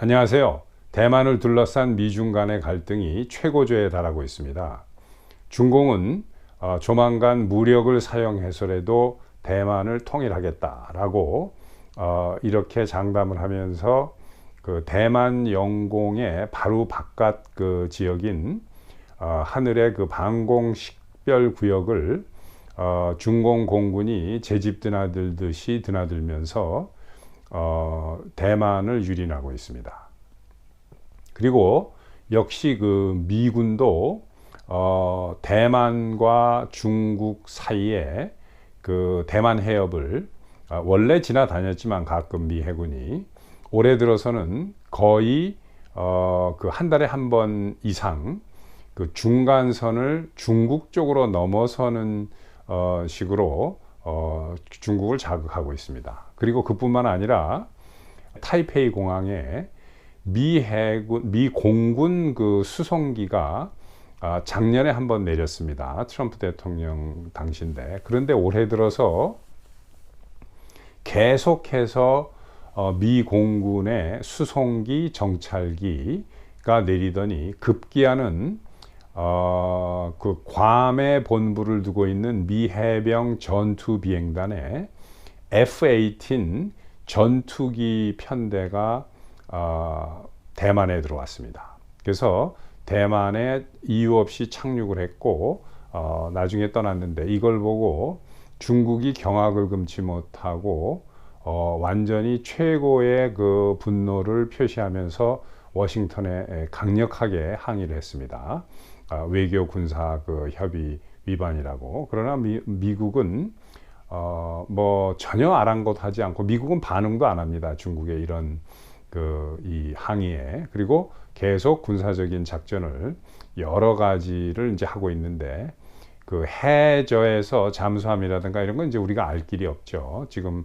안녕하세요. 대만을 둘러싼 미중 간의 갈등이 최고조에 달하고 있습니다. 중공은 조만간 무력을 사용해서라도 대만을 통일하겠다라고 이렇게 장담을 하면서 그 대만 영공의 바로 바깥 그 지역인 하늘의 그 방공 식별 구역을 중공 공군이 제집 드나들듯이 드나들면서 대만을 유린하고 있습니다. 그리고 역시 그 미군도 대만과 중국 사이에 그 대만 해협을 원래 지나다녔지만 가끔 미 해군이 올해 들어서는 거의 그 한 달에 한 번 이상 그 중간선을 중국 쪽으로 넘어서는 식으로 중국을 자극하고 있습니다. 그리고 그뿐만 아니라 타이페이 공항에 미 공군 그 수송기가 작년에 한번 내렸습니다. 트럼프 대통령 당시인데, 그런데 올해 들어서 계속해서 미 공군의 수송기 정찰기가 내리더니 급기야는 그 괌에 본부를 두고 있는 미 해병 전투 비행단의 F-18 전투기 편대가 대만에 들어왔습니다. 그래서 대만에 이유 없이 착륙을 했고 나중에 떠났는데, 이걸 보고 중국이 경악을 금치 못하고 완전히 최고의 그 분노를 표시하면서 워싱턴에 강력하게 항의를 했습니다. 외교 군사 그 협의 위반이라고. 그러나 미국은 뭐 전혀 아랑곳하지 않고, 미국은 반응도 안 합니다. 중국의 이런 이 항의에. 그리고 계속 군사적인 작전을 여러 가지를 이제 하고 있는데, 그 해저에서 잠수함이라든가 이런 건 이제 우리가 알 길이 없죠. 지금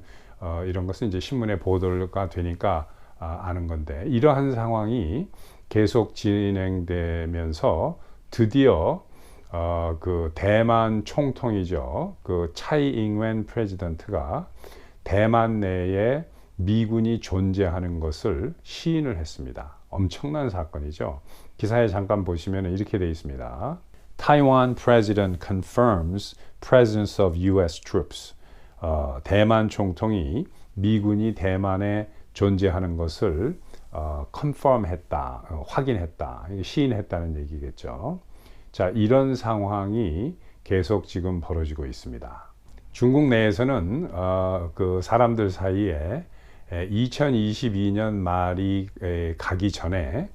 이런 것은 이제 신문에 보도가 되니까 아는 건데, 이러한 상황이 계속 진행되면서 드디어 그 대만 총통이죠. 그 차이 잉웬 프레지던트가 대만 내에 미군이 존재하는 것을 시인을 했습니다. 엄청난 사건이죠. 기사에 잠깐 보시면 이렇게 되어 있습니다. Taiwan President confirms presence of U.S. troops. 대만 총통이 미군이 대만에 존재하는 것을 confirm했다, 확인했다, 시인했다는 얘기겠죠. 자, 이런 상황이 계속 지금 벌어지고 있습니다. 중국 내에서는 그 사람들 사이에 2022년 말이 가기 전에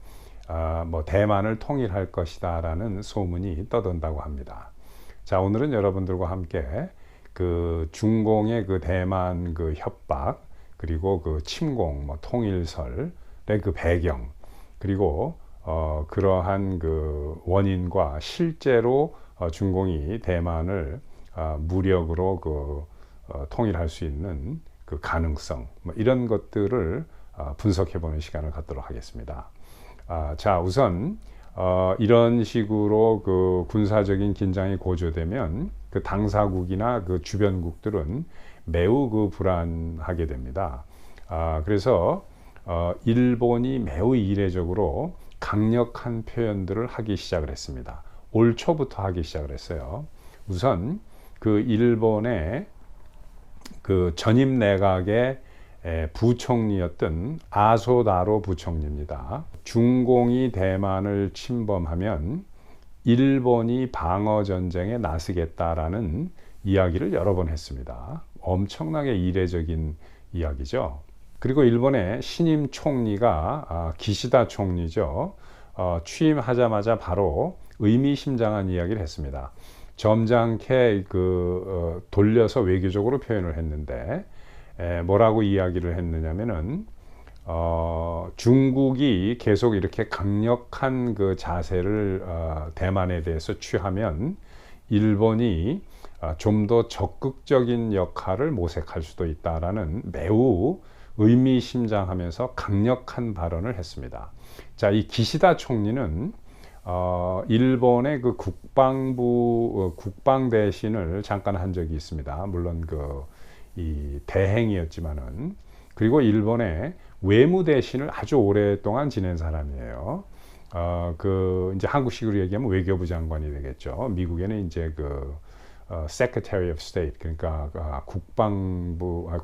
뭐 대만을 통일할 것이다라는 소문이 떠돈다고 합니다. 자, 오늘은 여러분들과 함께 그 중공의 그 대만 그 협박, 그리고 그 침공, 뭐 통일설의 그 배경, 그리고 그러한 그 원인과 실제로 중공이 대만을 무력으로 그 통일할 수 있는 그 가능성, 뭐 이런 것들을 분석해 보는 시간을 갖도록 하겠습니다. 자, 우선 이런 식으로 그 군사적인 긴장이 고조되면 그 당사국이나 그 주변국들은 매우 그 불안하게 됩니다. 그래서 일본이 매우 이례적으로 강력한 표현들을 하기 시작을 했습니다. 올 초부터 하기 시작을 했어요. 우선 그 일본의 그 전임 내각의 부총리였던 아소다로 부총리입니다. 중공이 대만을 침범하면 일본이 방어 전쟁에 나서겠다라는 이야기를 여러 번 했습니다. 엄청나게 이례적인 이야기죠. 그리고 일본의 신임 총리가 기시다 총리죠. 취임하자마자 바로 의미심장한 이야기를 했습니다. 점잖게 돌려서 외교적으로 표현을 했는데, 뭐라고 이야기를 했느냐면은 중국이 계속 이렇게 강력한 그 자세를 대만에 대해서 취하면 일본이 좀 더 적극적인 역할을 모색할 수도 있다라는 매우 의미심장하면서 강력한 발언을 했습니다. 자, 이 기시다 총리는 일본의 그 국방부 국방 대신을 잠깐 한 적이 있습니다. 물론 이 대행이었지만은. 그리고 일본의 외무 대신을 아주 오랫동안 지낸 사람이에요. 이제 한국식으로 얘기하면 외교부 장관이 되겠죠. 미국에는 이제 Secretary of State, 그러니까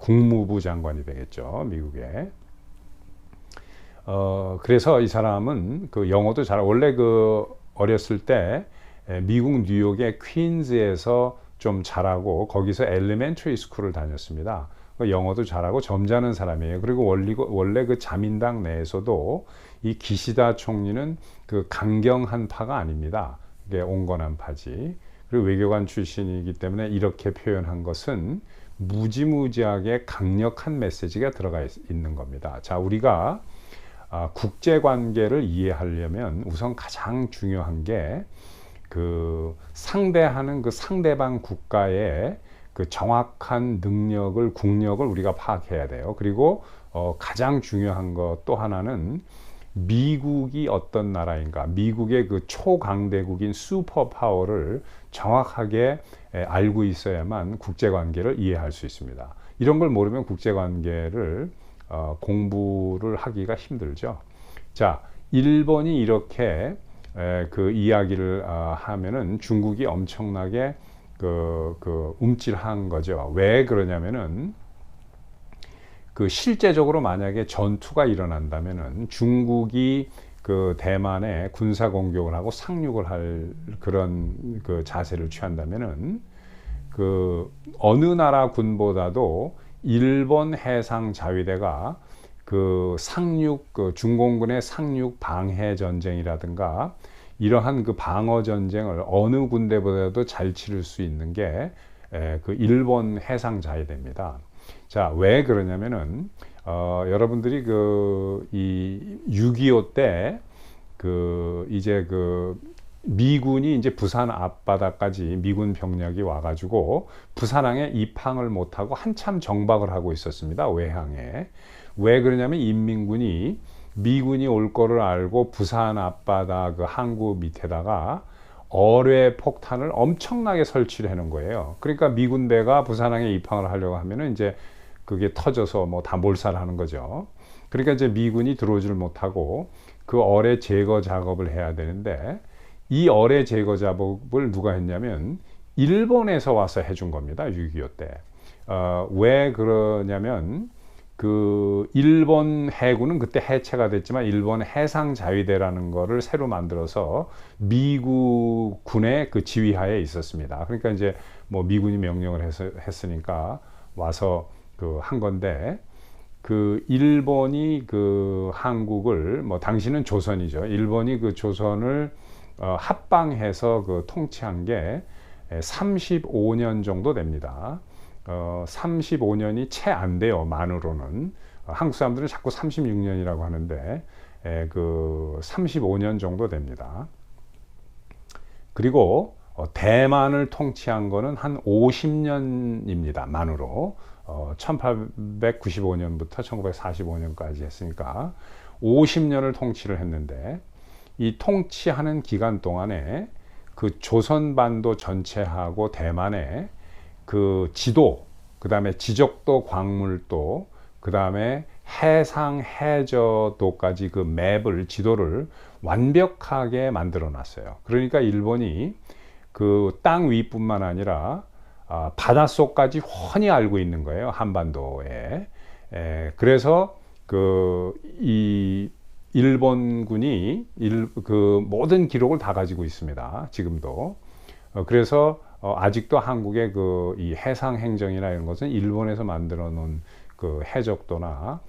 국무부 장관이 되겠죠. 미국에. 그래서 이 사람은 영어도 원래 어렸을 때 미국 뉴욕의 퀸즈에서 좀 잘하고 거기서 엘리멘터리 스쿨을 다녔습니다. 영어도 잘하고 점잖은 사람이에요. 그리고 원래 자민당 내에서도 이 기시다 총리는 강경한 파가 아닙니다. 이게 온건한 파지. 그리고 외교관 출신이기 때문에 이렇게 표현한 것은 무지무지하게 강력한 메시지가 들어가 있는 겁니다. 자, 우리가 국제 관계를 이해하려면 우선 가장 중요한 게 상대하는 상대방 국가의 정확한 능력을, 국력을 우리가 파악해야 돼요. 그리고 가장 중요한 것 또 하나는 미국이 어떤 나라인가, 미국의 초강대국인 슈퍼파워를 정확하게 알고 있어야만 국제관계를 이해할 수 있습니다. 이런 걸 모르면 국제관계를 공부를 하기가 힘들죠. 자, 일본이 이렇게 이야기를 하면은 중국이 엄청나게 움찔한 거죠. 왜 그러냐면은 실제적으로 만약에 전투가 일어난다면은 중국이 대만에 군사 공격을 하고 상륙을 할 그런 자세를 취한다면은 어느 나라 군보다도 일본 해상 자위대가 중공군의 상륙 방해 전쟁이라든가 이러한 방어 전쟁을 어느 군대보다도 잘 치를 수 있는 게 일본 해상 자위대입니다. 자, 왜 그러냐면은 여러분들이 이 6.25 때 이제 미군이 이제 부산 앞바다까지 미군 병력이 와가지고 부산항에 입항을 못하고 한참 정박을 하고 있었습니다. 외항에. 왜 그러냐면 인민군이 미군이 올 거를 알고 부산 앞바다 항구 밑에다가 어뢰 폭탄을 엄청나게 설치를 해놓은 거예요. 그러니까 미군 배가 부산항에 입항을 하려고 하면은 이제 그게 터져서 다 몰살하는 거죠. 그러니까 이제 미군이 들어오지를 못하고 어뢰 제거 작업을 해야 되는데 이 어뢰 제거 작업을 누가 했냐면 일본에서 와서 해준 겁니다. 6.25 때. 왜 그러냐면 일본 해군은 그때 해체가 됐지만 일본 해상 자위대라는 거를 새로 만들어서 미국 군의 지휘하에 있었습니다. 그러니까 이제 미군이 명령을 했으니까 와서 한 건데 일본이 한국을 당시는 조선이죠. 일본이 조선을 합방해서 통치한 게 35년 정도 됩니다. 35년이 채 안 돼요. 만으로는. 한국 사람들은 자꾸 36년이라고 하는데 35년 정도 됩니다. 그리고 대만을 통치한 거는 한 50년입니다. 만으로. 1895년부터 1945년까지 했으니까 50년을 통치를 했는데 이 통치하는 기간 동안에 조선반도 전체하고 대만의 지도, 그 다음에 지적도, 광물도, 그 다음에 해상 해저도까지 지도를 완벽하게 만들어 놨어요. 그러니까 일본이 땅 위뿐만 아니라 바닷속까지 훤히 알고 있는 거예요. 한반도에. 그래서 이 일본군이 모든 기록을 다 가지고 있습니다. 지금도. 그래서 아직도 한국의 이 해상 행정이나 이런 것은 일본에서 만들어 놓은 해적도나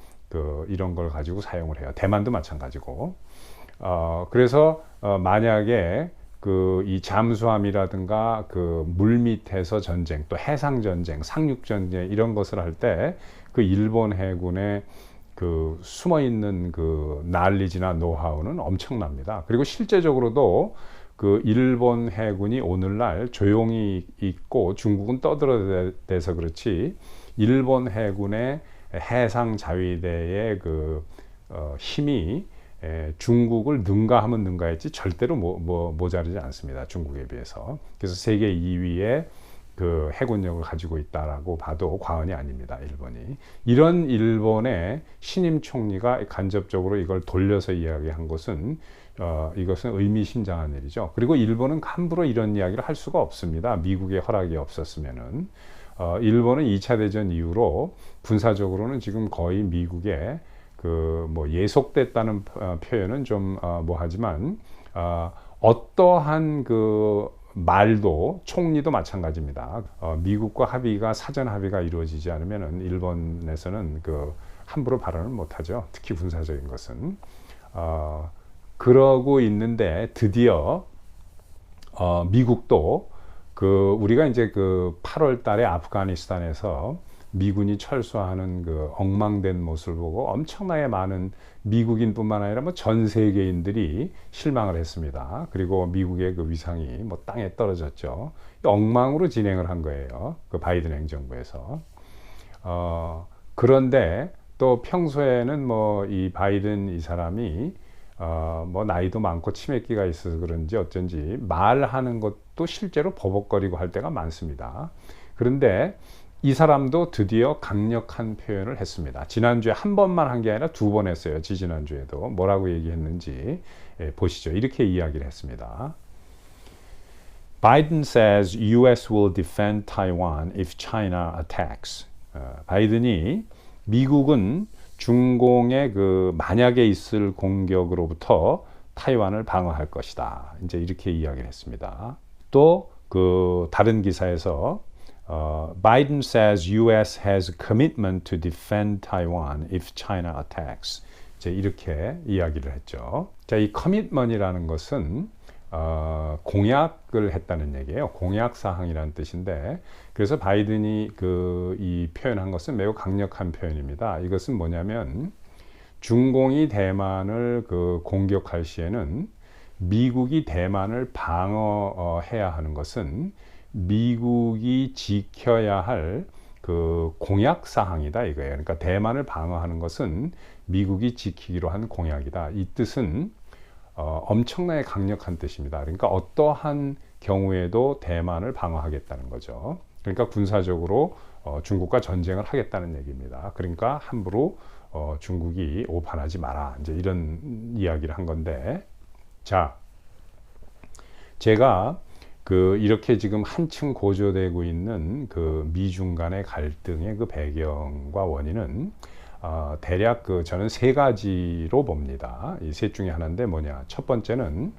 이런 걸 가지고 사용을 해요. 대만도 마찬가지고. 그래서 만약에 이 잠수함이라든가 물 밑에서 전쟁, 또 해상 전쟁, 상륙 전쟁 이런 것을 할 때 일본 해군의 숨어 있는 난리지나 노하우는 엄청납니다. 그리고 실제적으로도 일본 해군이 오늘날 조용히 있고 중국은 떠들어대서 그렇지 일본 해군의 해상 자위대의 힘이 중국을 능가하면 능가했지 절대로 모자르지 않습니다. 중국에 비해서. 그래서 세계 2위의 그 해군력을 가지고 있다라고 봐도 과언이 아닙니다. 일본이. 이런 일본의 신임 총리가 간접적으로 이걸 돌려서 이야기한 것은 이것은 의미심장한 일이죠. 그리고 일본은 함부로 이런 이야기를 할 수가 없습니다. 미국의 허락이 없었으면은. 일본은 2차 대전 이후로 군사적으로는 지금 거의 미국의 그 뭐 예속됐다는 표현은 좀 뭐하지만 어떠한 그 말도 총리도 마찬가지입니다. 미국과 합의가 사전 합의가 이루어지지 않으면은 일본에서는 그 함부로 발언을 못하죠. 특히 군사적인 것은 그러고 있는데 드디어 미국도 그 우리가 이제 그 8월 달에 아프가니스탄에서 미군이 철수하는 그 엉망된 모습을 보고 엄청나게 많은 미국인뿐만 아니라 뭐 전 세계인들이 실망을 했습니다. 그리고 미국의 그 위상이 뭐 땅에 떨어졌죠. 엉망으로 진행을 한 거예요. 그 바이든 행정부에서. 그런데 또 평소에는 뭐 이 바이든 이 사람이 뭐 나이도 많고 치매기가 있어서 그런지 어쩐지 말하는 것도 실제로 버벅거리고 할 때가 많습니다. 그런데 이 사람도 드디어 강력한 표현을 했습니다. 지난주에 한 번만 한 게 아니라 2번 했어요. 지난주에도 뭐라고 얘기했는지 보시죠. 이렇게 이야기를 했습니다. Biden says U.S. will defend Taiwan if China attacks. 바이든이 미국은 중공의 그 만약에 있을 공격으로부터 타이완을 방어할 것이다. 이제 이렇게 이야기를 했습니다. 또 그 다른 기사에서 Biden says U.S. has a commitment to defend Taiwan if China attacks. 이제 이렇게 이야기를 했죠. 자, 이 commitment이라는 것은 공약을 했다는 얘기예요. 공약 사항이라는 뜻인데, 그래서 바이든이 이 표현한 것은 매우 강력한 표현입니다. 이것은 뭐냐면 중공이 대만을 공격할 시에는 미국이 대만을 방어해야 하는 것은 미국이 지켜야 할 그 공약 사항이다 이거예요. 그러니까 대만을 방어하는 것은 미국이 지키기로 한 공약이다. 이 뜻은 엄청나게 강력한 뜻입니다. 그러니까 어떠한 경우에도 대만을 방어하겠다는 거죠. 그러니까 군사적으로 중국과 전쟁을 하겠다는 얘기입니다. 그러니까 함부로 중국이 오판하지 마라. 이제 이런 이야기를 한 건데, 자, 제가 이렇게 지금 한층 고조되고 있는 미중 간의 갈등의 배경과 원인은 대략 저는 3가지로 봅니다. 이 셋 중에 하나인데 뭐냐? 첫 번째는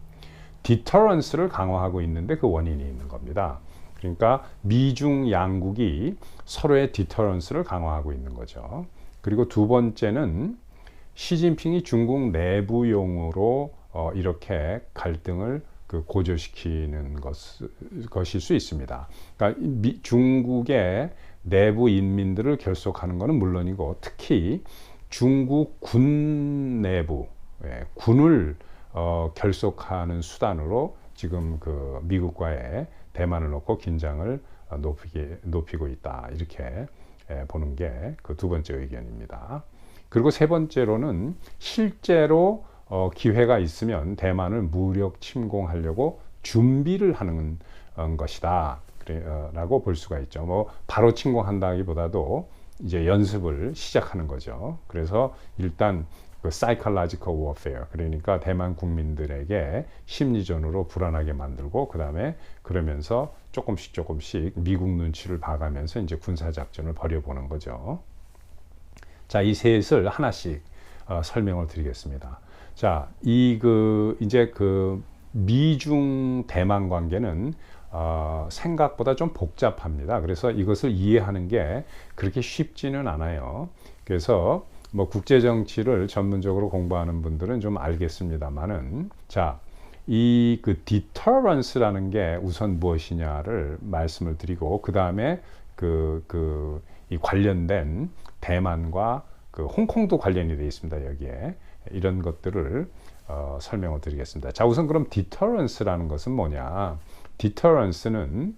디터런스를 강화하고 있는데 그 원인이 있는 겁니다. 그러니까 미중 양국이 서로의 디터런스를 강화하고 있는 거죠. 그리고 두 번째는 시진핑이 중국 내부용으로 이렇게 갈등을 고조시키는 것일 수 있습니다. 그러니까 중국의 내부 인민들을 결속하는 것은 물론이고, 특히 중국 군 내부, 군을 결속하는 수단으로 지금 미국과의 대만을 놓고 긴장을 높이고 있다. 이렇게 보는 게 두 번째 의견입니다. 그리고 세 번째로는 실제로 기회가 있으면 대만을 무력 침공하려고 준비를 하는 것이다 라고 볼 수가 있죠. 뭐 바로 침공한다기보다도 이제 연습을 시작하는 거죠. 그래서 일단 psychological warfare, 그러니까 대만 국민들에게 심리전으로 불안하게 만들고, 그 다음에 그러면서 조금씩 미국 눈치를 봐가면서 이제 군사작전을 벌여보는 거죠. 자, 이 셋을 하나씩 설명을 드리겠습니다. 자, 이제 미중 대만 관계는 생각보다 좀 복잡합니다. 그래서 이것을 이해하는 게 그렇게 쉽지는 않아요. 그래서 뭐 국제 정치를 전문적으로 공부하는 분들은 좀 알겠습니다만은, 자, 이 deterrence라는 게 우선 무엇이냐를 말씀을 드리고, 그 다음에 이 관련된 대만과 홍콩도 관련이 되어 있습니다. 여기에 이런 것들을 설명을 드리겠습니다. 자, 우선 그럼 deterrence라는 것은 뭐냐? deterrence는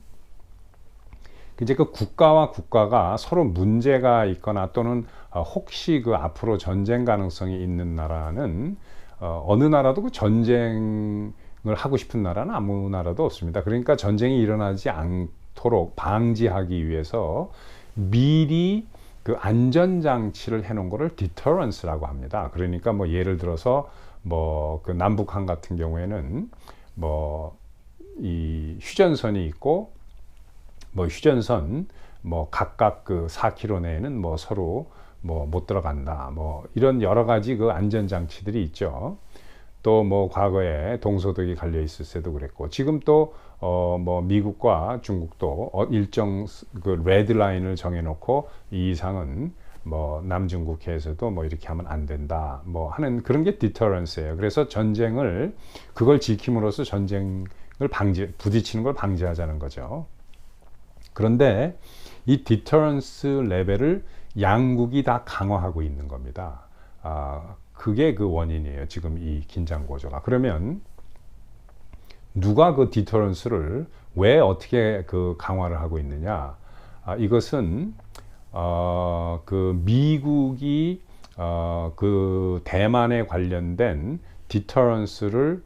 이제 국가와 국가가 서로 문제가 있거나 또는 혹시 앞으로 전쟁 가능성이 있는 나라는 어느 나라도 전쟁을 하고 싶은 나라는 아무 나라도 없습니다. 그러니까 전쟁이 일어나지 않도록 방지하기 위해서 미리 그 안전장치를 해놓은 거를 디터런스라고 합니다. 그러니까 뭐 예를 들어서 뭐 그 남북한 같은 경우에는 뭐 이 휴전선이 있고 뭐 휴전선 뭐 각각 그 4km 내에는 뭐 서로 뭐 못 들어간다 뭐 이런 여러 가지 그 안전장치들이 있죠. 또 뭐 과거에 동서독이 갈려 있을 때도 그랬고 지금 또 뭐 미국과 중국도 일정 그 레드 라인을 정해놓고 이 이상은 뭐 남중국해에서도 뭐 이렇게 하면 안 된다 뭐 하는 그런 게 디터런스예요. 그래서 전쟁을 그걸 지킴으로써 전쟁을 부딪히는 걸 방지하자는 거죠. 그런데 이 디터런스 레벨을 양국이 다 강화하고 있는 겁니다. 그게 그 원인이에요. 지금 이 긴장 고조가. 그러면 누가 그 디터런스를 왜 어떻게 그 강화를 하고 있느냐? 이것은 그 미국이 그 대만에 관련된 디터런스를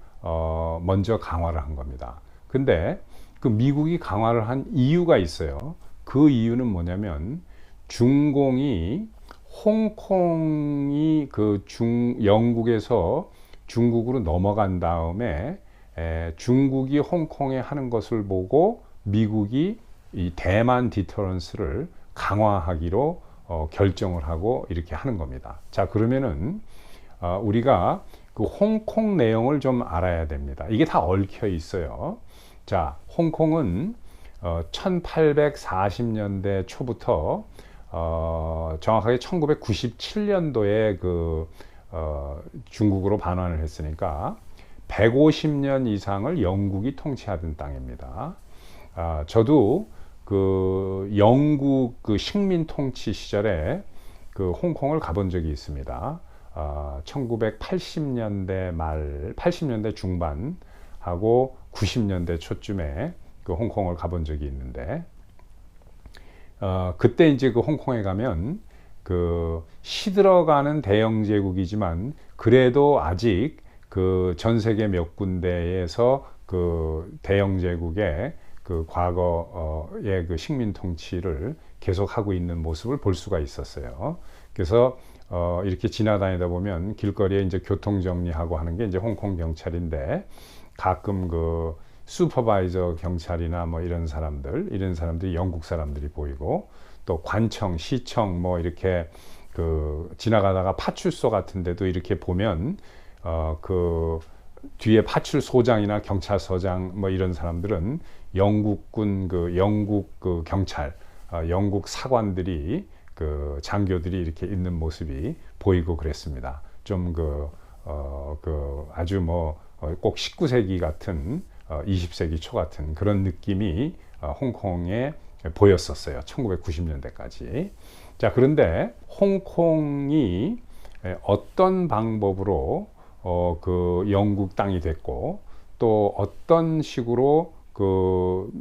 먼저 강화를 한 겁니다. 근데 그 미국이 강화를 한 이유가 있어요. 그 이유는 뭐냐면 중공이 홍콩이 그 영국에서 중국으로 넘어간 다음에 중국이 홍콩에 하는 것을 보고 미국이 이 대만 디터런스를 강화하기로 결정을 하고 이렇게 하는 겁니다. 자, 그러면은 우리가 그 홍콩 내용을 좀 알아야 됩니다. 이게 다 얽혀 있어요. 자, 홍콩은 1840년대 초부터 정확하게 1997년도에 그 중국으로 반환을 했으니까 150년 이상을 영국이 통치하던 땅입니다. 저도 그 영국 그 식민 통치 시절에 그 홍콩을 가본 적이 있습니다. 1980년대 말, 80년대 중반하고 90년대 초쯤에 그 홍콩을 가본 적이 있는데, 그때 이제 그 홍콩에 가면 그 시들어가는 대영 제국이지만 그래도 아직 그 전 세계 몇 군데에서 그 대영 제국의 그 과거의 그 식민 통치를 계속하고 있는 모습을 볼 수가 있었어요. 그래서 이렇게 지나다니다 보면 길거리에 이제 교통 정리하고 하는 게 이제 홍콩 경찰인데 가끔 그 슈퍼바이저 경찰이나 뭐 이런 사람들이 영국 사람들이 보이고 또 관청, 시청 뭐 이렇게 그 지나가다가 파출소 같은 데도 이렇게 보면 그 뒤에 파출소장이나 경찰서장 뭐 이런 사람들은 영국군 그 영국 그 경찰, 영국 사관들이 그 장교들이 이렇게 있는 모습이 보이고 그랬습니다. 좀 그 아주 뭐 꼭 19세기 같은 20세기 초 같은 그런 느낌이 홍콩에 보였었어요. 1990년대까지. 자, 그런데 홍콩이 어떤 방법으로 그 영국 땅이 됐고 또 어떤 식으로 그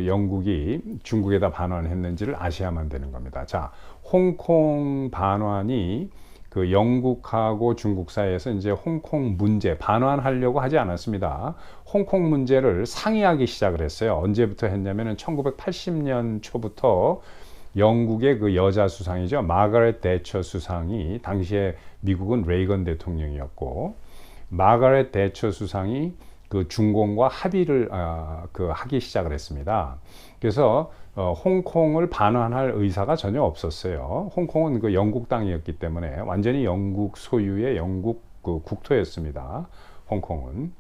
영국이 중국에다 반환했는지를 아셔야만 되는 겁니다. 자, 홍콩 반환이 그 영국하고 중국 사이에서 이제 홍콩 문제 반환하려고 하지 않았습니다. 홍콩 문제를 상의하기 시작을 했어요. 언제부터 했냐면은 1980년 초부터 영국의 그 여자 수상이죠. 마가렛 대처 수상이, 당시에 미국은 레이건 대통령이었고, 마가렛 대처 수상이 그 중공과 합의를 하기 시작을 했습니다. 그래서 홍콩을 반환할 의사가 전혀 없었어요. 홍콩은 그 영국 땅이었기 때문에 완전히 영국 소유의 영국 그 국토였습니다. 홍콩은.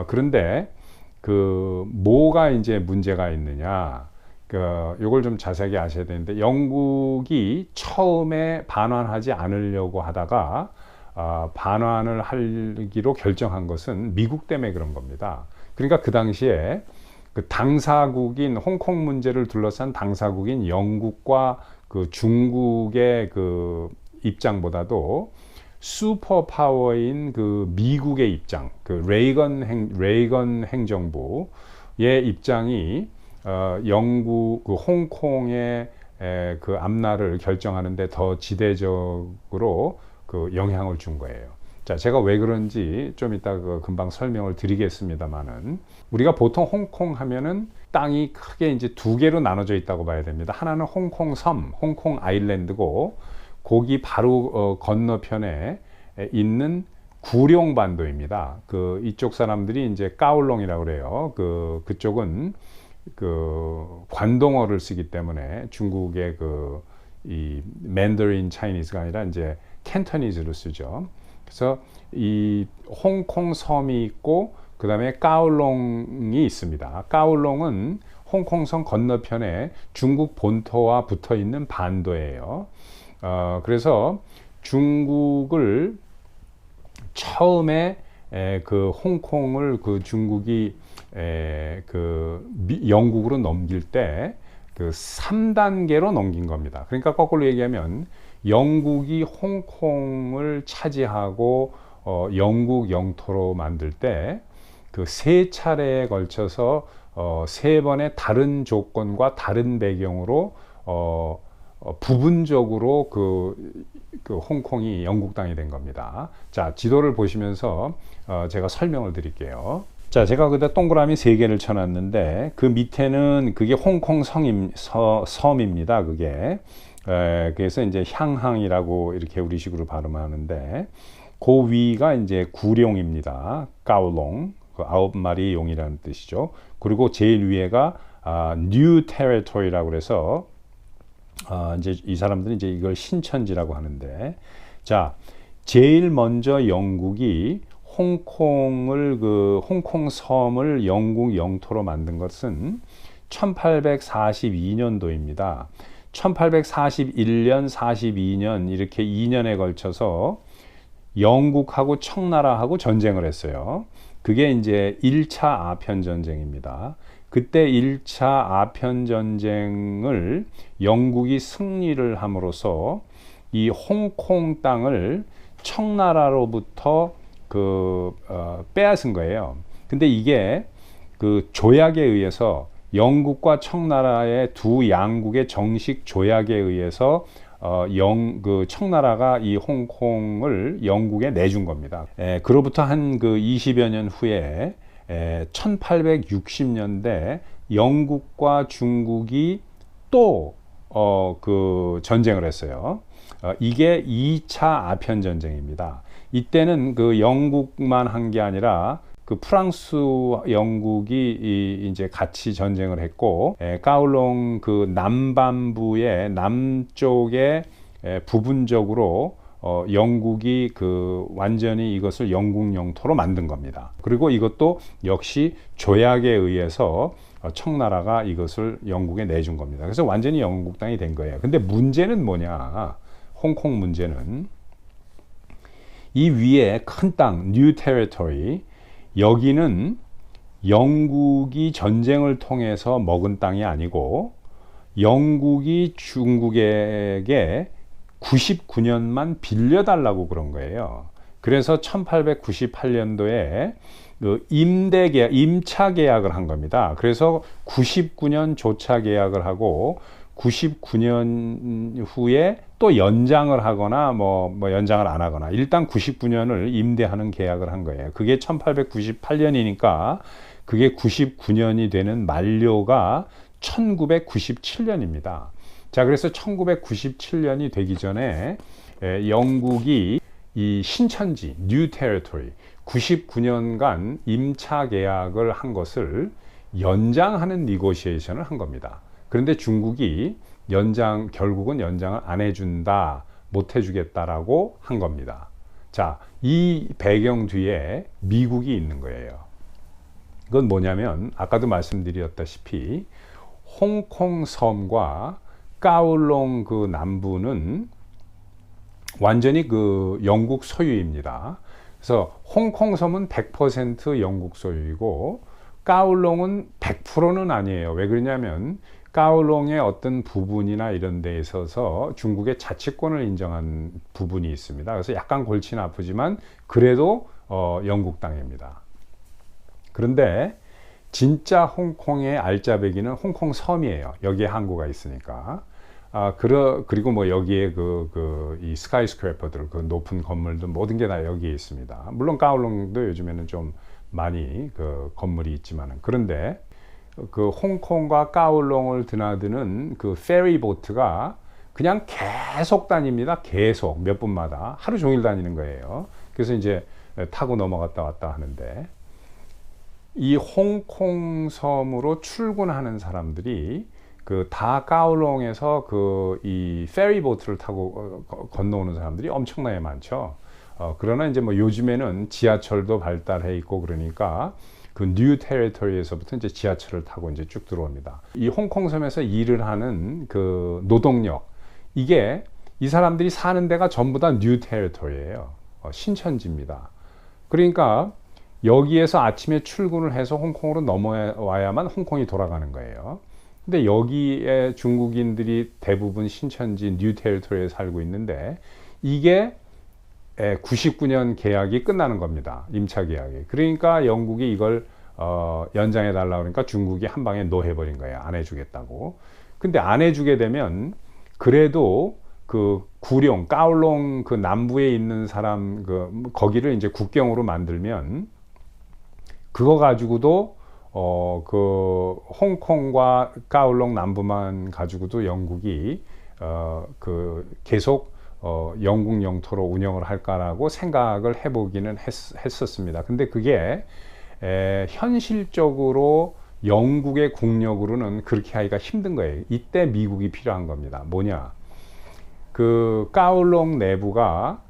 그런데 그 뭐가 이제 문제가 있느냐? 요걸 좀 자세하게 아셔야 되는데, 영국이 처음에 반환하지 않으려고 하다가 반환을 하기로 결정한 것은 미국 때문에 그런 겁니다. 그러니까 그 당시에 그 당사국인 홍콩 문제를 둘러싼 당사국인 영국과 그 중국의 그 입장보다도 슈퍼파워인 그 미국의 입장, 그 레이건 행정부의 입장이 영국 그 홍콩의 그 앞날을 결정하는데 더 지대적으로 그 영향을 준 거예요. 자, 제가 왜 그런지 좀 이따 금방 설명을 드리겠습니다만은, 우리가 보통 홍콩 하면은 땅이 크게 이제 두 개로 나눠져 있다고 봐야 됩니다. 하나는 홍콩 섬, 홍콩 아일랜드고, 거기 바로 건너편에 있는 구룡반도입니다. 이쪽 사람들이 이제 까울롱이라고 그래요. 그쪽은 관동어를 쓰기 때문에 중국의 이 맨더린 차이니즈가 아니라 이제 캔터니즈를 쓰죠. 그래서 이 홍콩 섬이 있고, 그 다음에 까울롱이 있습니다. 까울롱은 홍콩섬 건너편에 중국 본토와 붙어 있는 반도예요. 그래서 중국을 처음에 홍콩을 중국이 영국으로 넘길 때 3단계로 넘긴 겁니다. 그러니까 거꾸로 얘기하면 영국이 홍콩을 차지하고 영국 영토로 만들 때 세 차례에 걸쳐서 세 번의 다른 조건과 다른 배경으로 부분적으로 홍콩이 영국 땅이 된 겁니다. 자, 지도를 보시면서 제가 설명을 드릴게요. 자, 제가 그때 동그라미 3개를 쳐놨는데, 그 밑에는 그게 홍콩 섬입니다. 그게. 그래서 이제 향항이라고 이렇게 우리식으로 발음하는데, 그 위가 이제 구룡입니다. 까울롱. 9마리 용이라는 뜻이죠. 그리고 제일 위에가 뉴 테리토리라고 그래서 이제 이 사람들은 이제 이걸 신천지라고 하는데, 자, 제일 먼저 영국이 홍콩을 홍콩 섬을 영국 영토로 만든 것은 1842년도입니다. 1841년, 42년 이렇게 2년에 걸쳐서 영국하고 청나라하고 전쟁을 했어요. 그게 이제 1차 아편전쟁입니다. 그때 1차 아편전쟁을 영국이 승리를 함으로써 이 홍콩 땅을 청나라로부터 빼앗은 거예요. 근데 이게 조약에 의해서 영국과 청나라의 두 양국의 정식 조약에 의해서 청나라가 이 홍콩을 영국에 내준 겁니다. 그로부터 한 20여 년 후에 1860년대 영국과 중국이 또 전쟁을 했어요. 이게 2차 아편전쟁입니다. 이때는 영국만 한 게 아니라 프랑스, 영국이 이제 같이 전쟁을 했고, 까울롱 남반부의 남쪽에 부분적으로 영국이 완전히 이것을 영국 영토로 만든 겁니다. 그리고 이것도 역시 조약에 의해서 청나라가 이것을 영국에 내준 겁니다. 그래서 완전히 영국 땅이 된 거예요. 근데 문제는 뭐냐? 홍콩 문제는 이 위에 큰 땅, 뉴 테리토리, 여기는 영국이 전쟁을 통해서 먹은 땅이 아니고 영국이 중국에게 99년만 빌려달라고 그런 거예요. 그래서 1898년도에 임차 계약을 한 겁니다. 그래서 99년 조차 계약을 하고 99년 후에 또 연장을 하거나 뭐 연장을 안 하거나 일단 99년을 임대하는 계약을 한 거예요. 그게 1898년이니까 그게 99년이 되는 만료가 1997년입니다. 자, 그래서 1997년이 되기 전에 영국이 이 신천지 뉴 테리토리 99년간 임차 계약을 한 것을 연장하는 니고시에이션을 한 겁니다. 그런데 중국이 결국은 연장을 안 해준다, 못 해주겠다라고 한 겁니다. 자, 이 배경 뒤에 미국이 있는 거예요. 그건 뭐냐면, 아까도 말씀드렸다시피, 홍콩 섬과 까울롱 남부는 완전히 영국 소유입니다. 그래서 홍콩 섬은 100% 영국 소유이고, 까울롱은 100%는 아니에요. 왜 그러냐면, 까울롱의 어떤 부분이나 이런 데 있어서 중국의 자치권을 인정한 부분이 있습니다. 그래서 약간 골치는 아프지만 그래도 영국 땅입니다. 그런데 진짜 홍콩의 알짜배기는 홍콩 섬이에요. 여기에 항구가 있으니까. 그리고 뭐 여기에 이 스카이스크래퍼들, 그 높은 건물들 모든 게 다 여기에 있습니다. 물론 까울롱도 요즘에는 좀 많이 그 건물이 있지만은, 그런데 그 홍콩과 까울롱을 드나드는 그 페리 보트가 그냥 계속 다닙니다. 계속 몇 분마다 하루 종일 다니는 거예요. 그래서 이제 타고 넘어갔다 왔다 하는데, 이 홍콩 섬으로 출근하는 사람들이 그 다 까울롱에서 그 이 페리 보트를 타고 건너오는 사람들이 엄청나게 많죠. 그러나 이제 뭐 요즘에는 지하철도 발달해 있고 그러니까 그 뉴 테리토리에서부터 이제 지하철을 타고 이제 쭉 들어옵니다. 이 홍콩 섬에서 일을 하는 그 노동력, 이게 이 사람들이 사는 데가 전부 다 뉴 테리토리예요. 신천지입니다. 그러니까 여기에서 아침에 출근을 해서 홍콩으로 넘어와야만 홍콩이 돌아가는 거예요. 근데 여기에 중국인들이 대부분 신천지 뉴 테리토리에 살고 있는데, 이게 99년 계약이 끝나는 겁니다. 임차 계약이. 그러니까 영국이 이걸 연장해 달라고 그러니까 중국이 한 방에 노해버린 거예요. 안 해주겠다고. 근데 안 해주게 되면 그래도 그 구룡, 까울롱 그 남부에 있는 사람, 거기를 이제 국경으로 만들면 그거 가지고도 그 홍콩과 까울롱 남부만 가지고도 영국이 그 계속 영국 영토로 운영을 할까라고 생각을 해보기는 했었습니다. 근데 그게 현실적으로 영국의 국력으로는 그렇게 하기가 힘든 거예요. 이때 미국이 필요한 겁니다. 뭐냐? 그 까울롱 내부가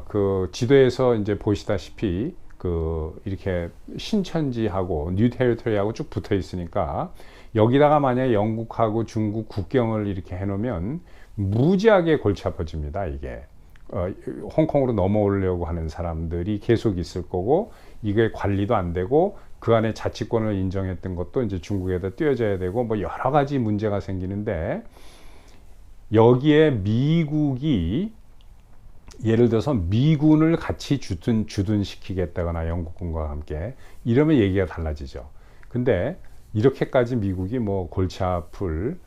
그 지도에서 이제 보시다시피 그 이렇게 신천지하고 뉴 테리토리하고 쭉 붙어 있으니까, 여기다가 만약에 영국하고 중국 국경을 이렇게 해놓으면 무지하게 골치 아파집니다. 이게 홍콩으로 넘어오려고 하는 사람들이 계속 있을 거고, 이게 관리도 안 되고 그 안에 자치권을 인정했던 것도 이제 중국에다 띄워져야 되고, 뭐 여러 가지 문제가 생기는데, 여기에 미국이 예를 들어서 미군을 같이 주둔시키겠다거나 영국군과 함께 이러면 얘기가 달라지죠. 근데 이렇게까지 미국이 뭐 골치 아플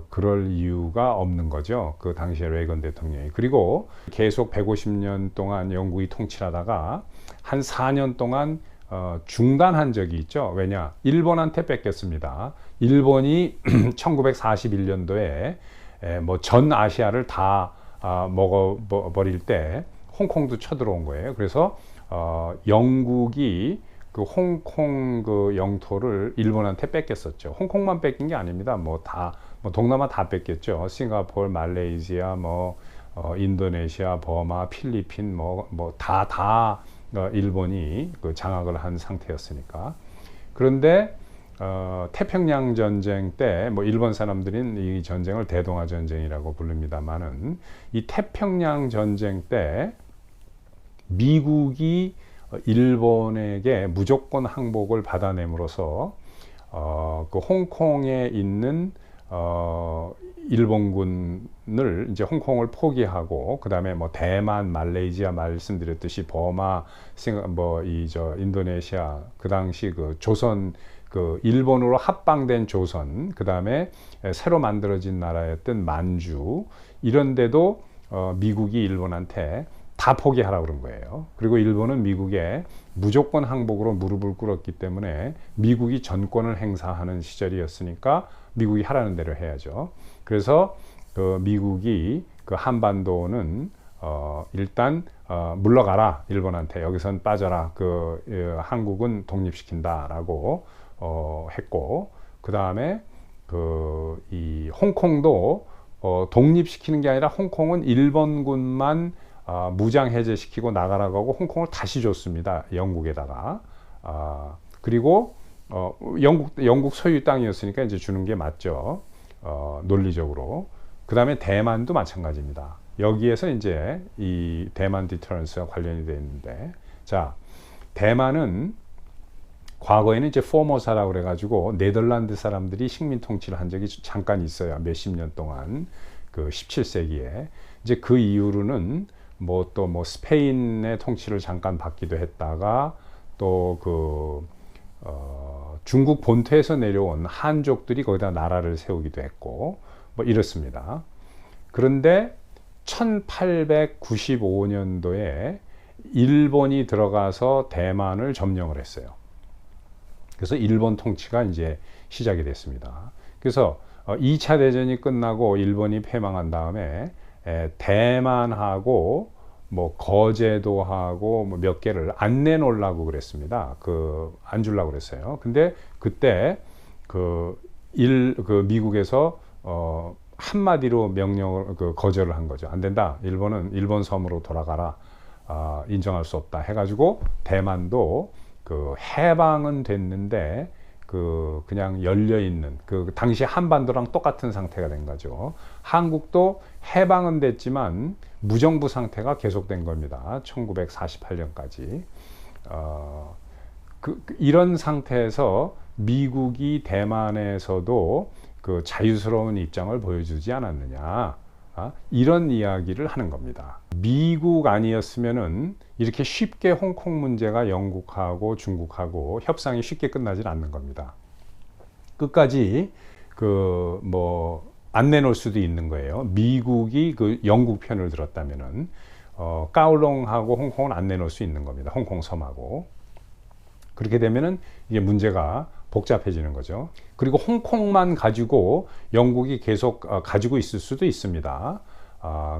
그럴 이유가 없는 거죠. 그 당시에 레이건 대통령이. 그리고 계속 150년 동안 영국이 통치하다가 한 4년 동안 중단한 적이 있죠. 왜냐? 일본한테 뺏겼습니다. 일본이 1941년도에 뭐 전 아시아를 다 먹어버릴 때 홍콩도 쳐들어온 거예요. 그래서 영국이 그 홍콩 그 영토를 일본한테 뺏겼었죠. 홍콩만 뺏긴 게 아닙니다. 뭐 동남아 다 뺏겼죠. 싱가포르, 말레이시아, 인도네시아, 버마, 필리핀, 다 일본이 그 장악을 한 상태였으니까. 그런데 태평양 전쟁 때 일본 사람들은 이 전쟁을 대동아 전쟁이라고 부릅니다만은, 이 태평양 전쟁 때 미국이 일본에게 무조건 항복을 받아냄으로써 그 홍콩에 있는 일본군을 이제 홍콩을 포기하고, 그 다음에 대만, 말레이시아 말씀드렸듯이 버마, 인도네시아, 그 당시 그 조선, 그 일본으로 합방된 조선, 그 다음에 새로 만들어진 나라였던 만주, 이런데도 미국이 일본한테 다 포기하라고 그런 거예요. 그리고 일본은 미국에 무조건 항복으로 무릎을 꿇었기 때문에 미국이 전권을 행사하는 시절이었으니까 미국이 하라는 대로 해야죠. 그래서 그 미국이 그 한반도는 일단 물러가라, 일본한테. 여기선 빠져라. 한국은 독립시킨다라고 했고, 그 다음에 이 홍콩도 독립시키는 게 아니라 홍콩은 일본군만 무장 해제시키고 나가라고 하고 홍콩을 다시 줬습니다. 영국에다가. 그리고 영국 소유 땅이었으니까 이제 주는 게 맞죠. 논리적으로. 그 다음에 대만도 마찬가지입니다. 여기에서 이제 이 대만 디터런스와 관련이 되어 있는데, 자, 대만은 과거에는 이제 포모사라고 그래가지고 네덜란드 사람들이 식민 통치를 한 적이 잠깐 있어요. 몇십 년 동안. 그 17세기에. 이제 그 이후로는 스페인의 통치를 잠깐 받기도 했다가, 또 중국 본토에서 내려온 한족들이 거기다 나라를 세우기도 했고, 뭐 이렇습니다. 그런데 1895년도에 일본이 들어가서 대만을 점령을 했어요. 그래서 일본 통치가 이제 시작이 됐습니다. 그래서 2차 대전이 끝나고 일본이 패망한 다음에 대만하고 뭐 거제도하고 뭐 몇 개를 안 내놓으려고 그랬습니다. 안 주려고 그랬어요. 근데 그때 미국에서 한마디로 명령을 거절을 한 거죠. 안 된다. 일본은 일본 섬으로 돌아가라. 인정할 수 없다. 해가지고 대만도 해방은 됐는데 그냥 열려 있는 당시 한반도랑 똑같은 상태가 된 거죠. 한국도 해방은 됐지만 무정부 상태가 계속된 겁니다. 1948년까지. 이런 상태에서 미국이 대만에서도 자유스러운 입장을 보여주지 않았느냐. 이런 이야기를 하는 겁니다. 미국 아니었으면은 이렇게 쉽게 홍콩 문제가 영국하고 중국하고 협상이 쉽게 끝나질 않는 겁니다. 끝까지 안 내놓을 수도 있는 거예요. 미국이 영국 편을 들었다면은 까울롱하고 홍콩은 안 내놓을 수 있는 겁니다. 홍콩 섬하고. 그렇게 되면은 이게 문제가 복잡해지는 거죠. 그리고 홍콩만 가지고 영국이 계속 가지고 있을 수도 있습니다.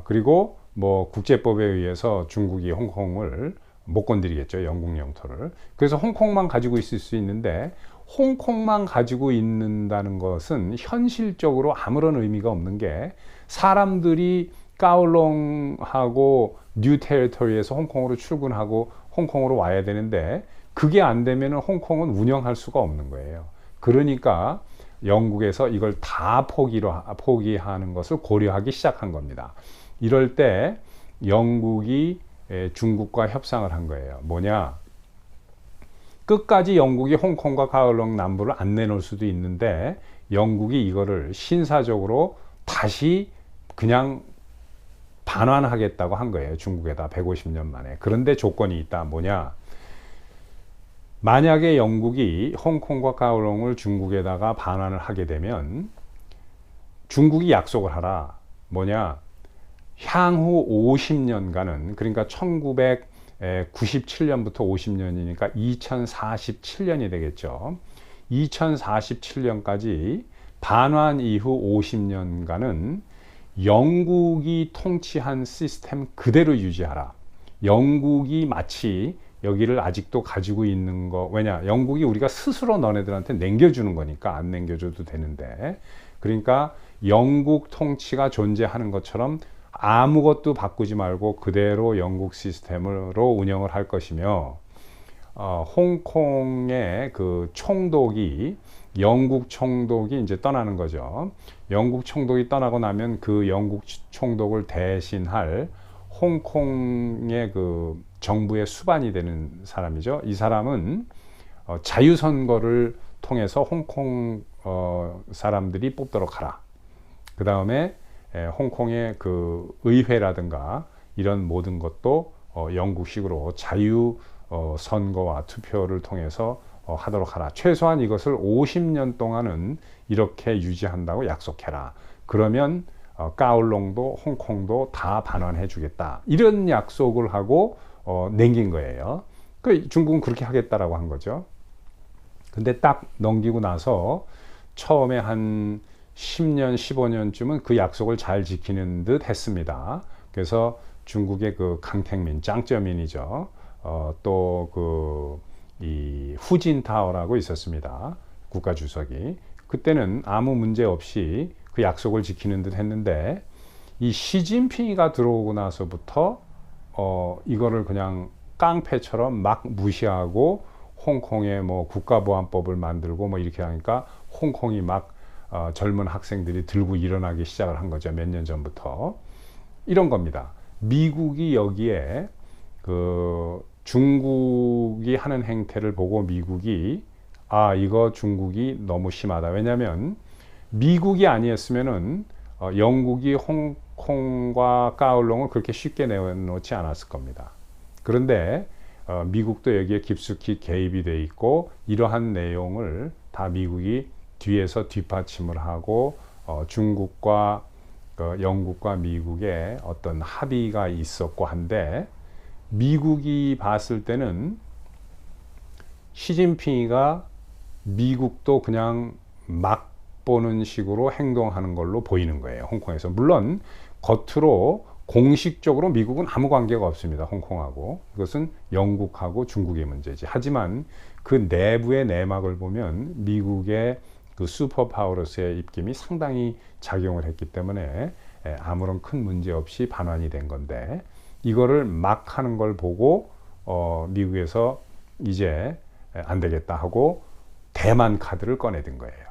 그리고 뭐 국제법에 의해서 중국이 홍콩을 못 건드리겠죠. 영국 영토를. 그래서 홍콩만 가지고 있을 수 있는데 홍콩만 가지고 있는다는 것은 현실적으로 아무런 의미가 없는 게 사람들이 까울롱하고 뉴 테리토리에서 홍콩으로 출근하고 홍콩으로 와야 되는데 그게 안 되면 홍콩은 운영할 수가 없는 거예요. 그러니까 영국에서 이걸 다 포기하는 것을 고려하기 시작한 겁니다. 이럴 때 영국이 중국과 협상을 한 거예요. 뭐냐? 끝까지 영국이 홍콩과 까울롱 남부를 안 내놓을 수도 있는데 영국이 이거를 신사적으로 다시 그냥 반환하겠다고 한 거예요. 중국에다 150년 만에. 그런데 조건이 있다. 뭐냐? 만약에 영국이 홍콩과 까울롱을 중국에다가 반환을 하게 되면 중국이 약속을 하라. 뭐냐? 향후 50년간은 그러니까 1997년부터 50년이니까 2047년이 되겠죠. 2047년까지 반환 이후 50년간은 영국이 통치한 시스템 그대로 유지하라. 영국이 마치 여기를 아직도 가지고 있는 거. 왜냐? 영국이 우리가 스스로 너네들한테 남겨주는 거니까 안 남겨줘도 되는데. 그러니까 영국 통치가 존재하는 것처럼 아무것도 바꾸지 말고 그대로 영국 시스템으로 운영을 할 것이며 홍콩의 총독이 영국 총독이 이제 떠나는 거죠. 영국 총독이 떠나고 나면 그 영국 총독을 대신할 홍콩의 정부의 수반이 되는 사람이죠. 이 사람은 자유선거를 통해서 홍콩 사람들이 뽑도록 하라. 그 다음에 홍콩의 의회라든가 이런 모든 것도 영국식으로 자유 선거와 투표를 통해서 하도록 하라. 최소한 이것을 50년 동안은 이렇게 유지한다고 약속해라. 그러면 까울롱도 홍콩도 다 반환해 주겠다. 이런 약속을 하고 남긴 거예요. 중국은 그렇게 하겠다라고 한 거죠. 근데 딱 넘기고 나서 처음에 한 10년, 15년쯤은 그 약속을 잘 지키는 듯 했습니다. 그래서 중국의 강택민, 짱쩌민이죠. 또 이 후진타오라고 있었습니다. 국가주석이. 그때는 아무 문제 없이 그 약속을 지키는 듯 했는데 이 시진핑이가 들어오고 나서부터 이거를 그냥 깡패처럼 막 무시하고 홍콩에 뭐 국가보안법을 만들고 뭐 이렇게 하니까 홍콩이 막 젊은 학생들이 들고 일어나기 시작을 한 거죠. 몇 년 전부터. 이런 겁니다. 미국이 여기에 중국이 하는 행태를 보고 미국이 이거 중국이 너무 심하다. 왜냐하면 미국이 아니었으면은 영국이 홍콩과 까울롱을 그렇게 쉽게 내놓지 않았을 겁니다. 그런데 미국도 여기에 깊숙이 개입이 돼 있고 이러한 내용을 다 미국이 뒤에서 뒷받침을 하고 중국과 영국과 미국의 어떤 합의가 있었고 한데, 미국이 봤을 때는 시진핑이가 미국도 그냥 막 보는 식으로 행동하는 걸로 보이는 거예요, 홍콩에서. 물론 겉으로 공식적으로 미국은 아무 관계가 없습니다, 홍콩하고. 그것은 영국하고 중국의 문제지. 하지만 그 내부의 내막을 보면 미국의 그 슈퍼파워로서의 입김이 상당히 작용을 했기 때문에 아무런 큰 문제 없이 반환이 된 건데, 이거를 막 하는 걸 보고 미국에서 이제 안 되겠다 하고 대만 카드를 꺼내든 거예요.